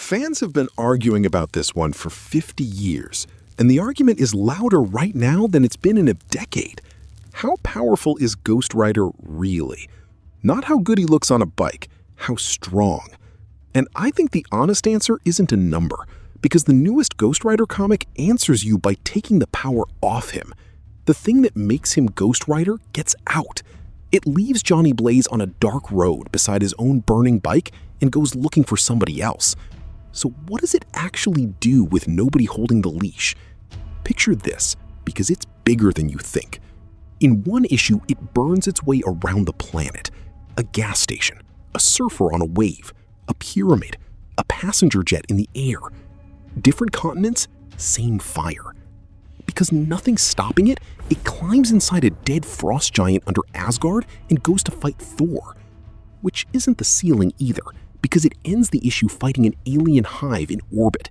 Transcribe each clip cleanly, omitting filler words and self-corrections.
Fans have been arguing about this one for 50 years, and the argument is louder right now than it's been in a decade. How powerful is Ghost Rider really? Not how good he looks on a bike, how strong. And I think the honest answer isn't a number, because the newest Ghost Rider comic answers you by taking the power off him. The thing that makes him Ghost Rider gets out. It leaves Johnny Blaze on a dark road beside his own burning bike and goes looking for somebody else. So what does it actually do with nobody holding the leash? Picture this, because it's bigger than you think. In one issue, it burns its way around the planet. A gas station, a surfer on a wave, a pyramid, a passenger jet in the air. Different continents, same fire. Because nothing's stopping it, it climbs inside a dead frost giant under Asgard and goes to fight Thor. Which isn't the ceiling either, because it ends the issue fighting an alien hive in orbit.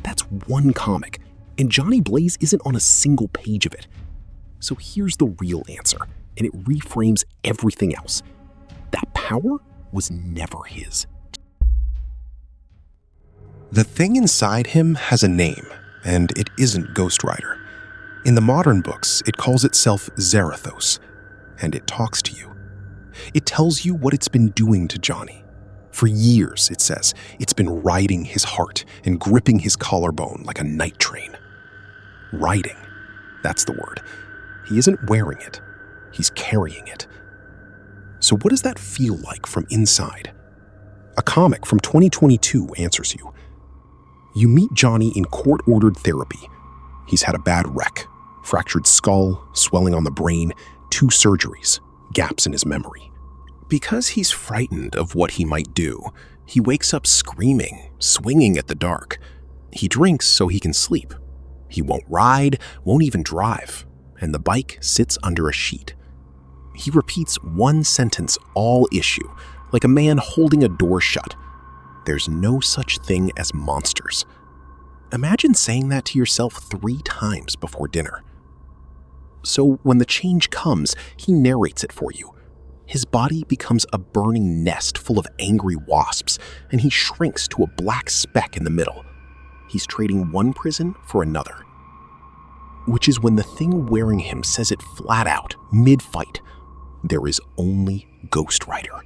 That's one comic, and Johnny Blaze isn't on a single page of it. So here's the real answer, and it reframes everything else. That power was never his. The thing inside him has a name, and it isn't Ghost Rider. In the modern books, it calls itself Zarathos, and it talks to you. It tells you what it's been doing to Johnny. For years, it says, it's been riding his heart and gripping his collarbone like a night train. Riding, that's the word. He isn't wearing it, he's carrying it. So what does that feel like from inside? A comic from 2022 answers you. You meet Johnny in court-ordered therapy. He's had a bad wreck, fractured skull, swelling on the brain, 2 surgeries, gaps in his memory. Because he's frightened of what he might do, he wakes up screaming, swinging at the dark. He drinks so he can sleep. He won't ride, won't even drive, and the bike sits under a sheet. He repeats one sentence all issue, like a man holding a door shut. There's no such thing as monsters. Imagine saying that to yourself 3 times before dinner. So when the change comes, he narrates it for you. His body becomes a burning nest full of angry wasps, and he shrinks to a black speck in the middle. He's trading one prison for another. Which is when the thing wearing him says it flat out, mid-fight. There is only Ghost Rider.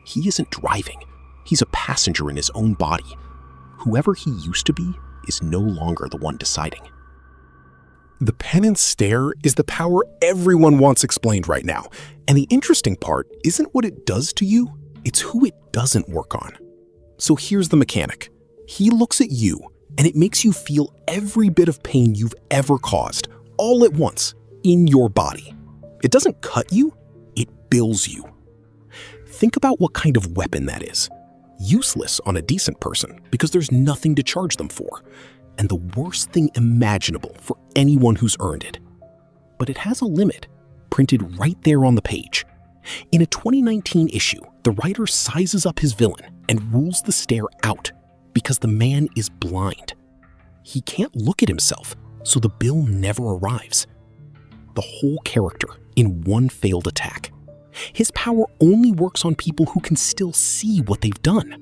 He isn't driving. He's a passenger in his own body. Whoever he used to be is no longer the one deciding. The Penance Stare is the power everyone wants explained right now. And the interesting part isn't what it does to you, it's who it doesn't work on. So here's the mechanic. He looks at you, and it makes you feel every bit of pain you've ever caused, all at once, in your body. It doesn't cut you, it bills you. Think about what kind of weapon that is. Useless on a decent person because there's nothing to charge them for. And the worst thing imaginable for anyone who's earned it. But it has a limit, printed right there on the page. In a 2019 issue, the writer sizes up his villain and rules the stare out because the man is blind. He can't look at himself, so the bill never arrives. The whole character in one failed attack. His power only works on people who can still see what they've done.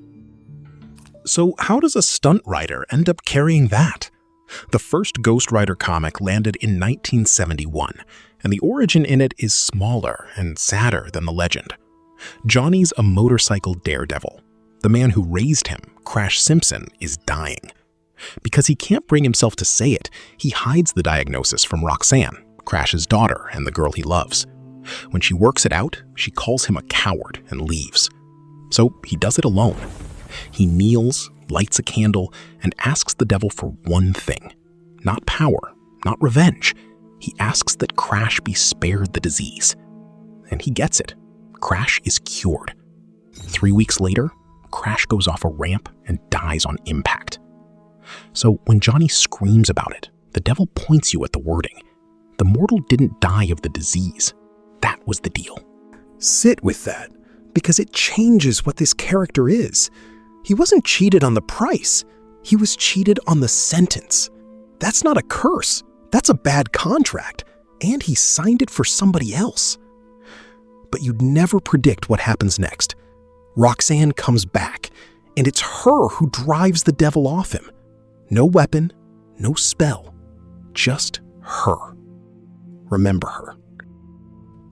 So how does a stunt rider end up carrying that? The first Ghost Rider comic landed in 1971, and the origin in it is smaller and sadder than the legend. Johnny's a motorcycle daredevil. The man who raised him, Crash Simpson, is dying. Because he can't bring himself to say it, he hides the diagnosis from Roxanne, Crash's daughter and the girl he loves. When she works it out, she calls him a coward and leaves. So he does it alone. He kneels, lights a candle, and asks the devil for one thing. Not power, not revenge. He asks that Crash be spared the disease. And he gets it. Crash is cured. 3 weeks later, Crash goes off a ramp and dies on impact. So when Johnny screams about it, the devil points you at the wording. The mortal didn't die of the disease. That was the deal. Sit with that, because it changes what this character is. He wasn't cheated on the price. He was cheated on the sentence. That's not a curse. That's a bad contract. And he signed it for somebody else. But you'd never predict what happens next. Roxanne comes back, And it's her who drives the devil off him. No weapon, no spell, just her. Remember her.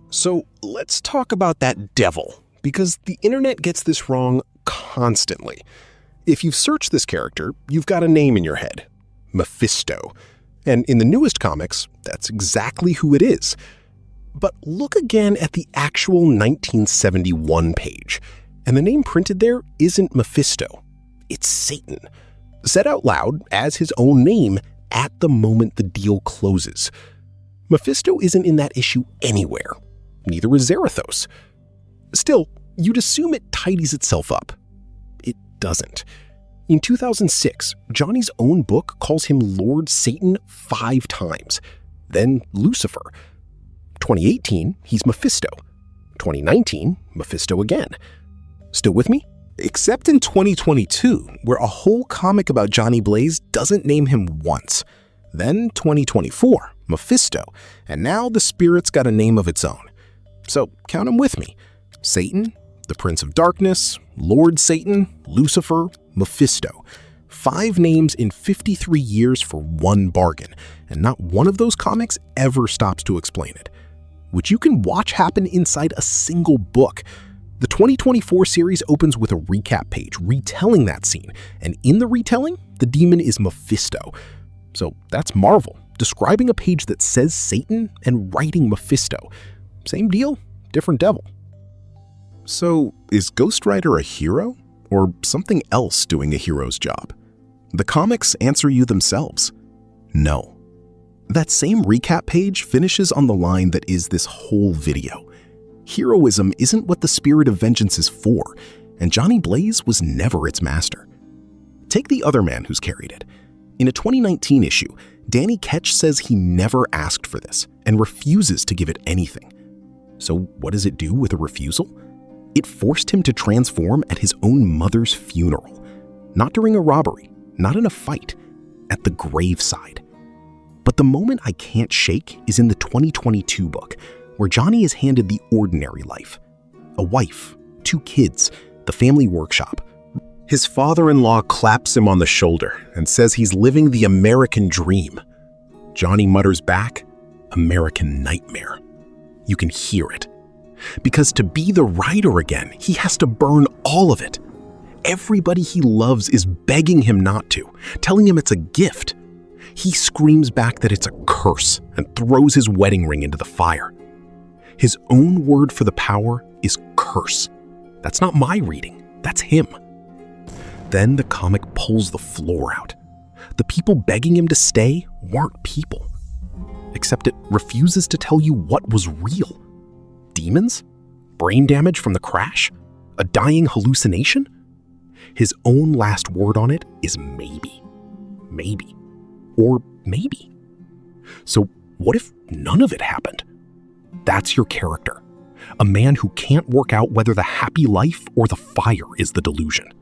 So let's talk about that devil, because the internet gets this wrong constantly. If you've searched this character, you've got a name in your head, Mephisto. And in the newest comics, that's exactly who it is. But look again at the actual 1971 page, and the name printed there isn't Mephisto, it's Satan. Said out loud as his own name at the moment the deal closes. Mephisto isn't in that issue anywhere. Neither is Zarathos. Still, you'd assume it tidies itself up. It doesn't. In 2006, Johnny's own book calls him Lord Satan 5 times, then Lucifer. 2018, he's Mephisto. 2019, Mephisto again. Still with me? Except in 2022, where a whole comic about Johnny Blaze doesn't name him once. Then 2024, Mephisto, and now the spirit's got a name of its own. So count them with me. Satan, the Prince of Darkness, Lord Satan, Lucifer, Mephisto. 5 names in 53 years for one bargain, and not one of those comics ever stops to explain it. Which you can watch happen inside a single book. The 2024 series opens with a recap page retelling that scene, and in the retelling, the demon is Mephisto. So that's Marvel, describing a page that says Satan and writing Mephisto. Same deal, different devil. So, is Ghost Rider a hero, or something else doing a hero's job? The comics answer you themselves. No. That same recap page finishes on the line that is this whole video. Heroism isn't what the spirit of vengeance is for, and Johnny Blaze was never its master. Take the other man who's carried it. In a 2019 issue, Danny Ketch says he never asked for this and refuses to give it anything. So what does it do with a refusal? It forced him to transform at his own mother's funeral. Not during a robbery, not in a fight, at the graveside. But the moment I can't shake is in the 2022 book, where Johnny is handed the ordinary life. A wife, 2 kids, the family workshop. His father-in-law claps him on the shoulder and says he's living the American dream. Johnny mutters back, American nightmare. You can hear it. Because to be the Rider again, he has to burn all of it. Everybody he loves is begging him not to, telling him it's a gift. He screams back that it's a curse and throws his wedding ring into the fire. His own word for the power is curse. That's not my reading, that's him. Then the comic pulls the floor out. The people begging him to stay weren't people. Except it refuses to tell you what was real. Demons? Brain damage from the crash? A dying hallucination? His own last word on it is maybe. Maybe. Or maybe. So what if none of it happened? That's your character. A man who can't work out whether the happy life or the fire is the delusion.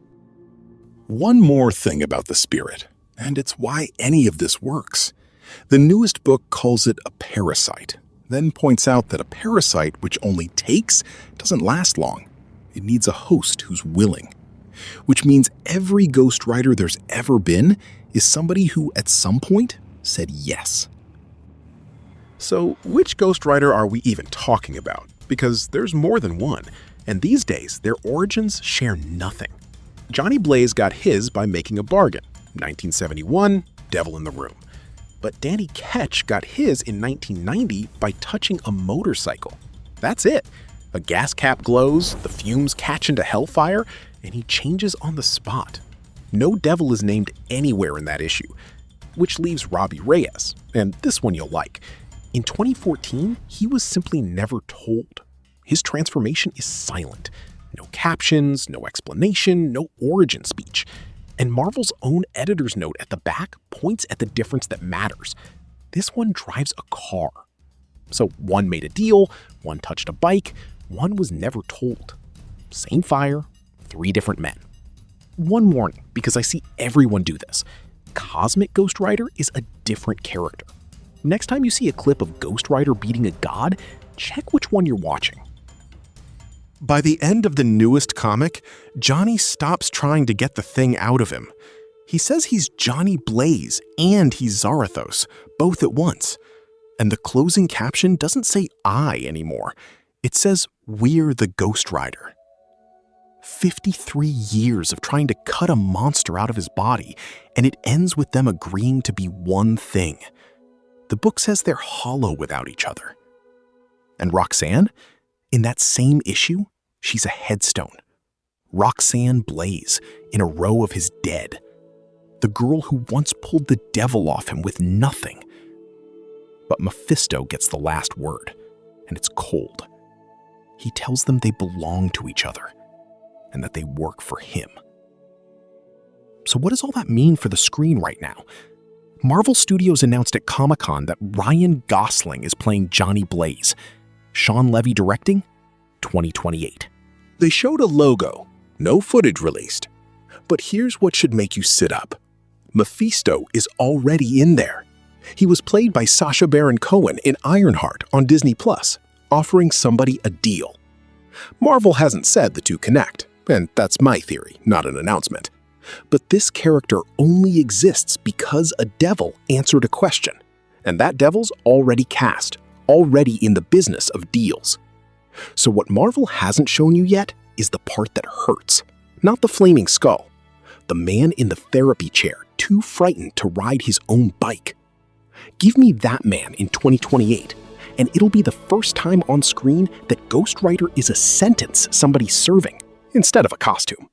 One more thing about the spirit, and it's why any of this works. The newest book calls it a parasite, then points out that a parasite which only takes doesn't last long. It needs a host who's willing. Which means every Ghost Rider there's ever been is somebody who at some point said yes. So which Ghost Rider are we even talking about? Because there's more than one, and these days their origins share nothing. Johnny Blaze got his by making a bargain, 1971, Devil in the Room. But Danny Ketch got his in 1990 by touching a motorcycle. That's it. A gas cap glows, the fumes catch into hellfire, and he changes on the spot. No devil is named anywhere in that issue, which leaves Robbie Reyes, and this one you'll like. In 2014, he was simply never told. His transformation is silent. No captions, no explanation, no origin speech. And Marvel's own editor's note at the back points at the difference that matters. This one drives a car. So one made a deal, one touched a bike, one was never told. Same fire, 3 different men. One warning, because I see everyone do this. Cosmic Ghost Rider is a different character. Next time you see a clip of Ghost Rider beating a god, check which one you're watching. By the end of the newest comic, Johnny stops trying to get the thing out of him. He says he's Johnny Blaze and he's Zarathos, both at once. And the closing caption doesn't say I anymore. It says, "We're the Ghost Rider." 53 years of trying to cut a monster out of his body, and it ends with them agreeing to be one thing. The book says they're hollow without each other. And Roxanne? In that same issue, she's a headstone. Roxanne Blaze, in a row of his dead. The girl who once pulled the devil off him with nothing. But Mephisto gets the last word, and it's cold. He tells them they belong to each other, and that they work for him. So what does all that mean for the screen right now? Marvel Studios announced at Comic-Con that Ryan Gosling is playing Johnny Blaze. Sean Levy directing? 2028. They showed a logo, no footage released. But here's what should make you sit up. Mephisto is already in there. He was played by Sacha Baron Cohen in Ironheart on Disney+, offering somebody a deal. Marvel hasn't said the two connect, and that's my theory, not an announcement. But this character only exists because a devil answered a question, and that devil's already cast, already in the business of deals. So what Marvel hasn't shown you yet is the part that hurts, not the flaming skull. The man in the therapy chair, too frightened to ride his own bike. Give me that man in 2028, and it'll be the first time on screen that Ghost Rider is a sentence somebody's serving, instead of a costume.